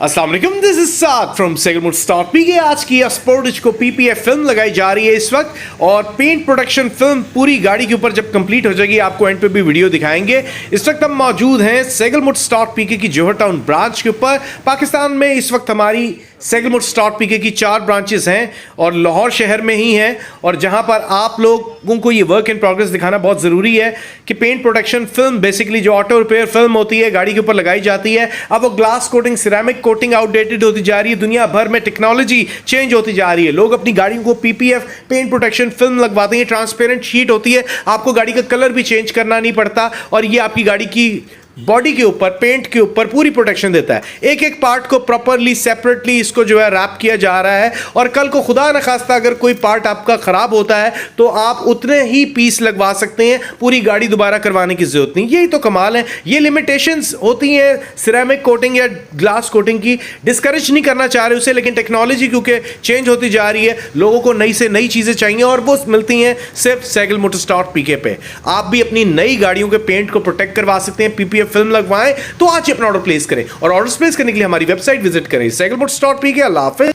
अस्सलाम वालेकुम, this is Saad from SehgalMotors.PK। आज की स्पोर्टिज को PPF फिल्म लगाई जा रही है इस वक्त, और पेंट प्रोडक्शन फिल्म पूरी गाड़ी के ऊपर जब कंप्लीट हो जाएगी आपको एंड पे भी वीडियो दिखाएंगे। इस वक्त हम मौजूद हैं SehgalMotors.PK की जोहर टाउन ब्रांच के ऊपर। पाकिस्तान में इस वक्त हमारी SehgalMotors.PK की 4 ब्रांचेस हैं और लाहौर शहर में ही हैं, और जहां पर आप लोगों को ये वर्क इन प्रोग्रेस दिखाना बहुत ज़रूरी है कि पेंट प्रोडक्शन फिल्म बेसिकली जो ऑटो रिपेयर फिल्म होती है गाड़ी के ऊपर लगाई जाती है, अब वो glass coating ceramic coating outdated होती जा रही है। दुनिया भर में टेक्नोलॉजी चेंज होती जा रही है। लोग अपनी गाड़ियों को PPF पेंट प्रोटेक्शन फिल्म लगवाते हैं। ट्रांसपेरेंट शीट होती है, आपको गाड़ी का कलर भी चेंज करना नहीं पड़ता, और ये आपकी गाड़ी की बॉडी के ऊपर, पेंट के ऊपर पूरी प्रोटेक्शन देता है। एक एक पार्ट को प्रॉपरली सेपरेटली इसको जो है रैप किया जा रहा है, और कल को खुदा न खास्ता अगर कोई पार्ट आपका खराब होता है तो आप उतने ही पीस लगवा सकते हैं, पूरी गाड़ी दोबारा करवाने की जरूरत नहीं। यही तो कमाल है। ये लिमिटेशंस होती हैं सिरेमिक कोटिंग या ग्लास कोटिंग की। डिस्करेज नहीं करना चाह रहे उसे, लेकिन टेक्नोलॉजी क्योंकि चेंज होती जा रही है, लोगों को नई से नई चीजें चाहिए, और वो मिलती हैं सिर्फ SehgalMotors.PK पे। आप भी अपनी नई गाड़ियों के पेंट को प्रोटेक्ट करवा सकते हैं, PPF फिल्म लगवाएं तो आज ही अपना ऑर्डर प्लेस करें, और ऑर्डर प्लेस करने के लिए हमारी वेबसाइट विजिट करें SehgalMotors.PK। अल्लाह हाफिज़।